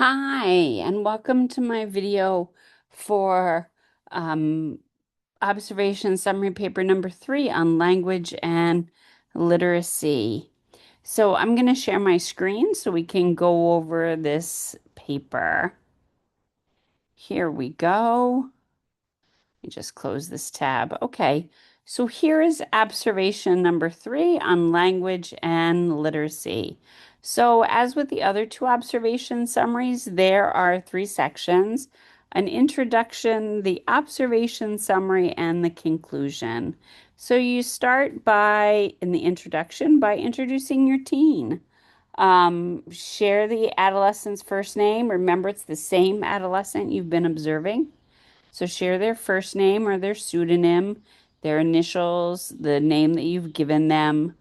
Hi, and welcome to my video for um, observation summary paper number 3 on language and literacy. So I'm going to share my screen so we can go over this paper. Here we go. Let me just close this tab. Okay, so here is observation number 3 on language and literacy. So as with the other two observation summaries, there are three sections: an introduction, the observation summary, and the conclusion. So you start by, in the introduction, by introducing your teen. Share the adolescent's first name. Remember, it's the same adolescent you've been observing. So share their first name or their pseudonym, their initials, the name that you've given them,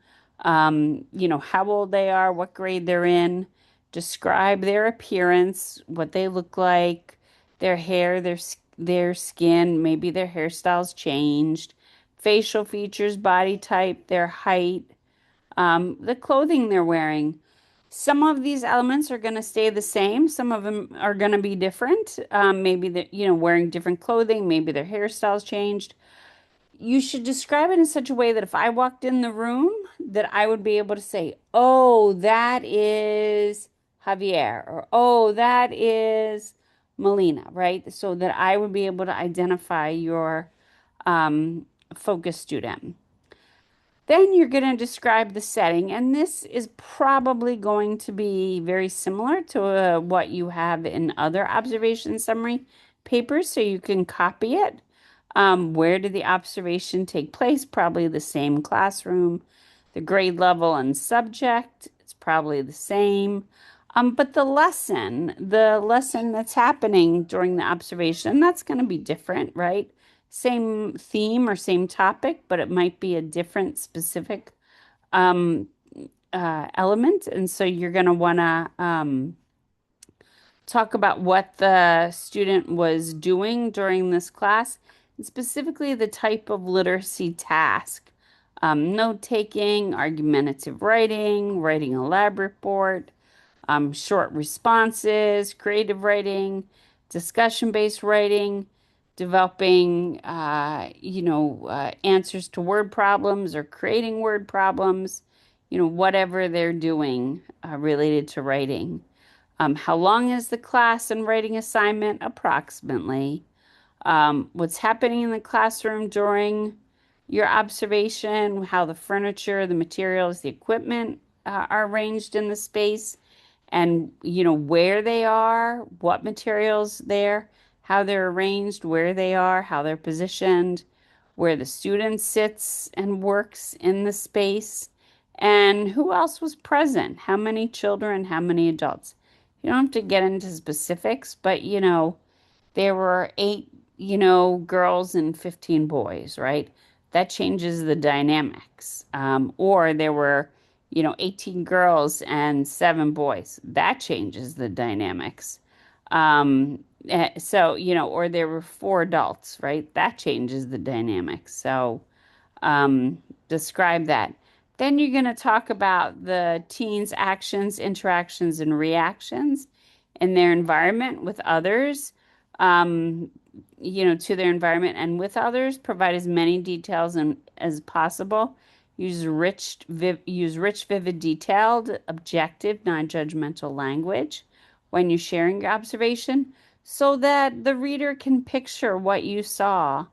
how old they are, what grade they're in. Describe their appearance, what they look like, their hair, their skin, maybe their hairstyle's changed, facial features, body type, their height, the clothing they're wearing. Some of these elements are going to stay the same. Some of them are going to be different. Maybe they're, wearing different clothing. Maybe their hairstyles changed. You should describe it in such a way that if I walked in the room, that I would be able to say, "Oh, that is Javier," or "Oh, that is Melina," right? So that I would be able to identify your focus student. Then you're going to describe the setting, and this is probably going to be very similar to what you have in other observation summary papers, so you can copy it. Where did the observation take place? Probably the same classroom. The grade level and subject, it's probably the same. But the lesson that's happening during the observation, that's going to be different, right? Same theme or same topic, but it might be a different specific um, element. And so you're going to want to talk about what the student was doing during this class, and specifically the type of literacy task. Note taking, argumentative writing, writing a lab report, short responses, creative writing, discussion-based writing, developing, answers to word problems or creating word problems, whatever they're doing related to writing. How long is the class and writing assignment? Approximately. What's happening in the classroom during your observation, how the furniture, the materials, the equipment are arranged in the space, and where they are, what materials there, how they're arranged, where they are, how they're positioned, where the student sits and works in the space, and who else was present, how many children, how many adults. You don't have to get into specifics, but there were eight, girls and 15 boys, right? That changes the dynamics. Or there were, 18 girls and seven boys. That changes the dynamics. Or there were four adults, right? That changes the dynamics. So, describe that. Then you're going to talk about the teens' actions, interactions, and reactions in their environment with others, um, to their environment and with others. Provide as many details as possible. Use rich, vivid, detailed, objective, non-judgmental language when you're sharing your observation so that the reader can picture what you saw.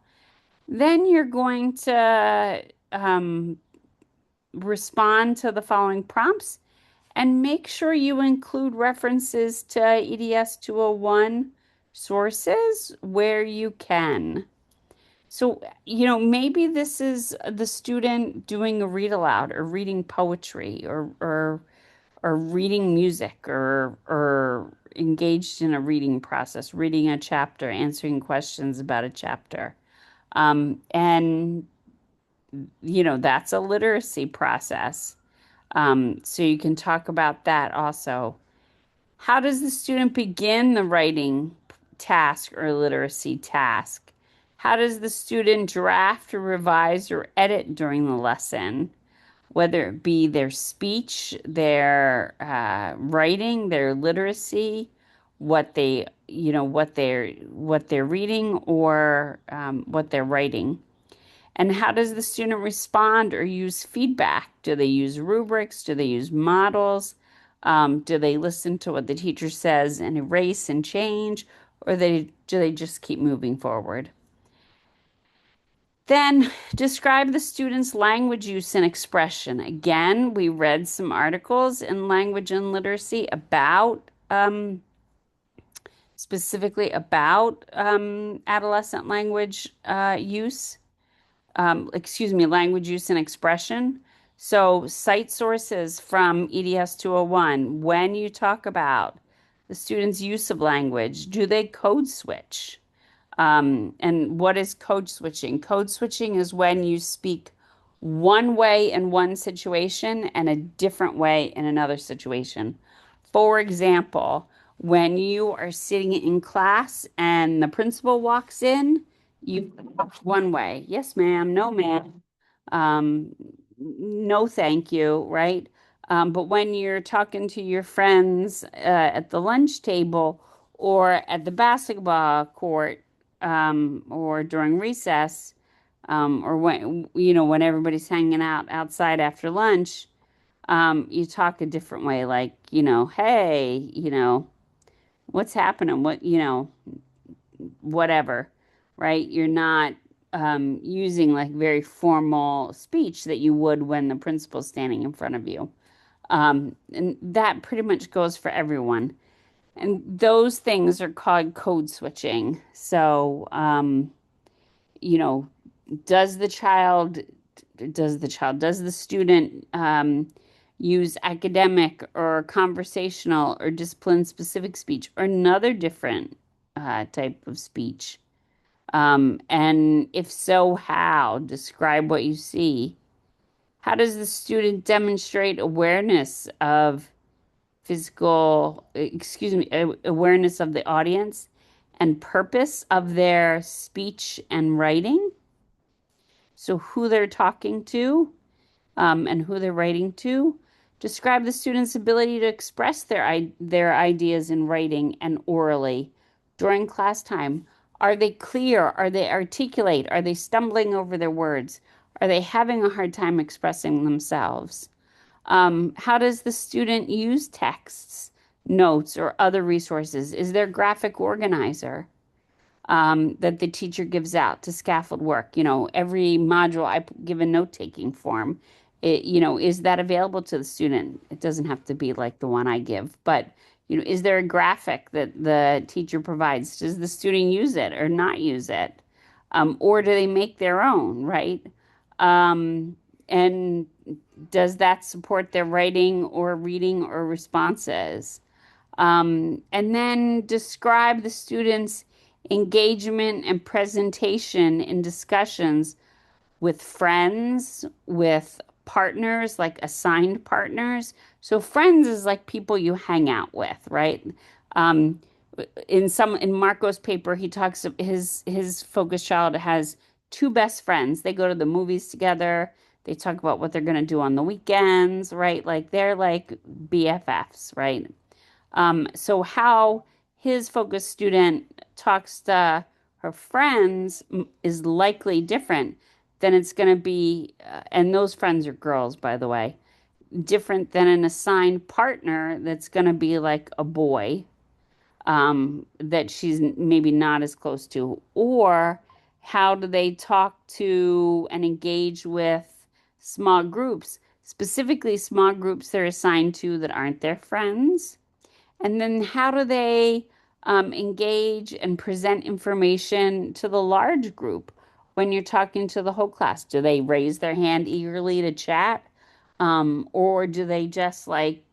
Then you're going to respond to the following prompts and make sure you include references to EDS 201 sources where you can. So, maybe this is the student doing a read aloud or reading poetry or reading music or engaged in a reading process, reading a chapter, answering questions about a chapter. And that's a literacy process. So you can talk about that also. How does the student begin the writing task or literacy task? How does the student draft or revise or edit during the lesson? Whether it be their speech, their writing, their literacy, what they're reading or what they're writing. And how does the student respond or use feedback? Do they use rubrics? Do they use models? Do they listen to what the teacher says and erase and change? Or do they just keep moving forward? Then describe the student's language use and expression. Again, we read some articles in language and literacy about specifically about adolescent language use. Excuse me, language use and expression. So cite sources from EDS 201. When you talk about the student's use of language, do they code switch? And what is code switching? Code switching is when you speak one way in one situation and a different way in another situation. For example, when you are sitting in class and the principal walks in, you talk one way. Yes, ma'am. No, ma'am. Um, no, thank you. Right? But when you're talking to your friends at the lunch table or at the basketball court or during recess or when everybody's hanging out outside after lunch, you talk a different way, like, hey, what's happening? Whatever, right? You're not using like very formal speech that you would when the principal's standing in front of you. And that pretty much goes for everyone. And those things are called code switching. So, you know, does the child, does the student use academic or conversational or discipline specific speech or another different type of speech? And if so, how? Describe what you see. How does the student demonstrate awareness of awareness of the audience and purpose of their speech and writing? So who they're talking to, and who they're writing to. Describe the student's ability to express their ideas in writing and orally during class time. Are they clear? Are they articulate? Are they stumbling over their words? Are they having a hard time expressing themselves? How does the student use texts, notes, or other resources? Is there a graphic organizer that the teacher gives out to scaffold work? Every module I give a note-taking form. Is that available to the student? It doesn't have to be like the one I give, but is there a graphic that the teacher provides? Does the student use it or not use it? Or do they make their own, right? And does that support their writing or reading or responses? And then describe the students' engagement and presentation in discussions with friends, with partners, like assigned partners. So friends is like people you hang out with, right? Um, in Marco's paper, he talks of his focus child has two best friends. They go to the movies together. They talk about what they're going to do on the weekends, right? Like they're like BFFs, right? So how his focus student talks to her friends is likely different than it's going to be, and those friends are girls, by the way, different than an assigned partner that's going to be like a boy that she's maybe not as close to. Or how do they talk to and engage with small groups, specifically small groups they're assigned to that aren't their friends? And then how do they engage and present information to the large group when you're talking to the whole class? Do they raise their hand eagerly to chat? Or do they just like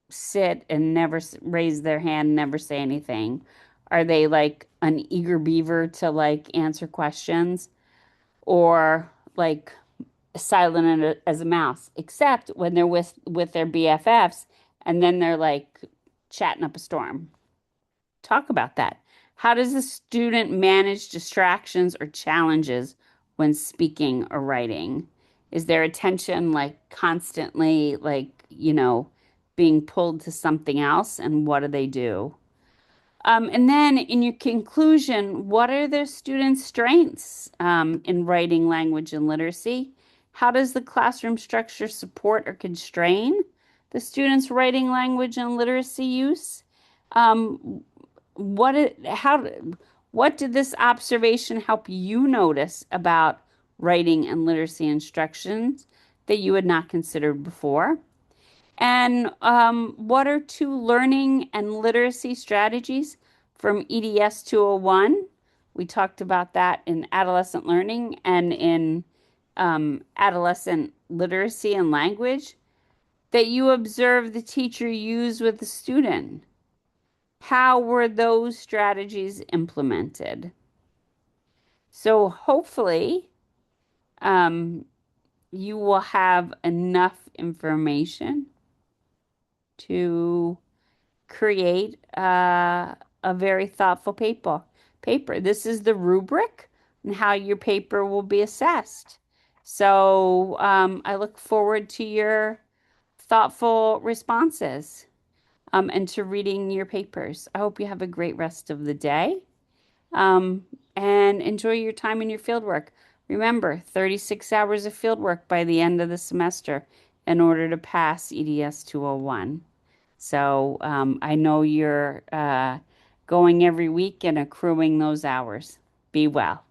sit and never raise their hand, never say anything? Are they like an eager beaver to like answer questions or like silent as a mouse, except when they're with their BFFs and then they're like chatting up a storm? Talk about that. How does the student manage distractions or challenges when speaking or writing? Is their attention like constantly like, being pulled to something else, and what do they do? And then in your conclusion, what are the students' strengths in writing, language, and literacy? How does the classroom structure support or constrain the students' writing, language, and literacy use? Um, how, what did this observation help you notice about writing and literacy instructions that you had not considered before? And what are two learning and literacy strategies from EDS 201? We talked about that in adolescent learning and in adolescent literacy and language that you observe the teacher use with the student. How were those strategies implemented? So hopefully, um, you will have enough information to create a very thoughtful paper. This is the rubric and how your paper will be assessed. So I look forward to your thoughtful responses and to reading your papers. I hope you have a great rest of the day um, and enjoy your time in your fieldwork. Remember, 36 hours of fieldwork by the end of the semester in order to pass EDS 201. So I know you're going every week and accruing those hours. Be well.